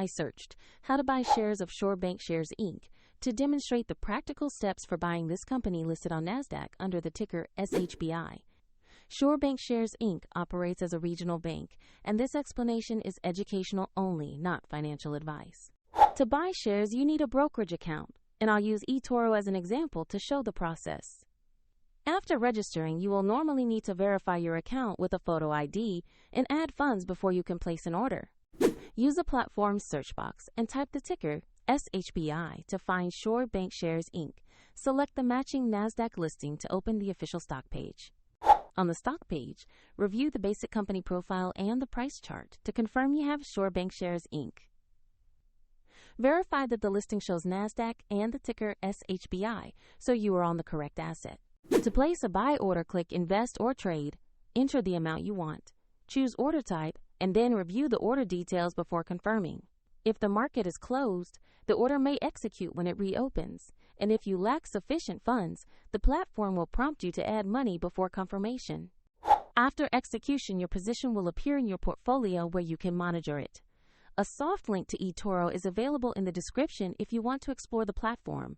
I searched how to buy shares of Shore Bancshares Inc. to demonstrate the practical steps for buying this company listed on NASDAQ under the ticker SHBI. Shore Bancshares Inc. operates as a regional bank, and this explanation is educational only, not financial advice. To buy shares, you need a brokerage account, and I'll use eToro as an example to show the process. After registering, you will normally need to verify your account with a photo ID and add funds before you can place an order. Use the platform's search box and type the ticker SHBI to find Shore Bancshares Inc. Select the matching NASDAQ listing to open the official stock page. On the stock page, review the basic company profile and the price chart to confirm you have Shore Bancshares Inc. Verify that the listing shows NASDAQ and the ticker SHBI, so you are on the correct asset. To place a buy order, click Invest or Trade, enter the amount you want, choose order type, and then review the order details before confirming. If the market is closed, the order may execute when it reopens, and if you lack sufficient funds, the platform will prompt you to add money before confirmation. After execution, your position will appear in your portfolio where you can monitor it. A soft link to eToro is available in the description if you want to explore the platform.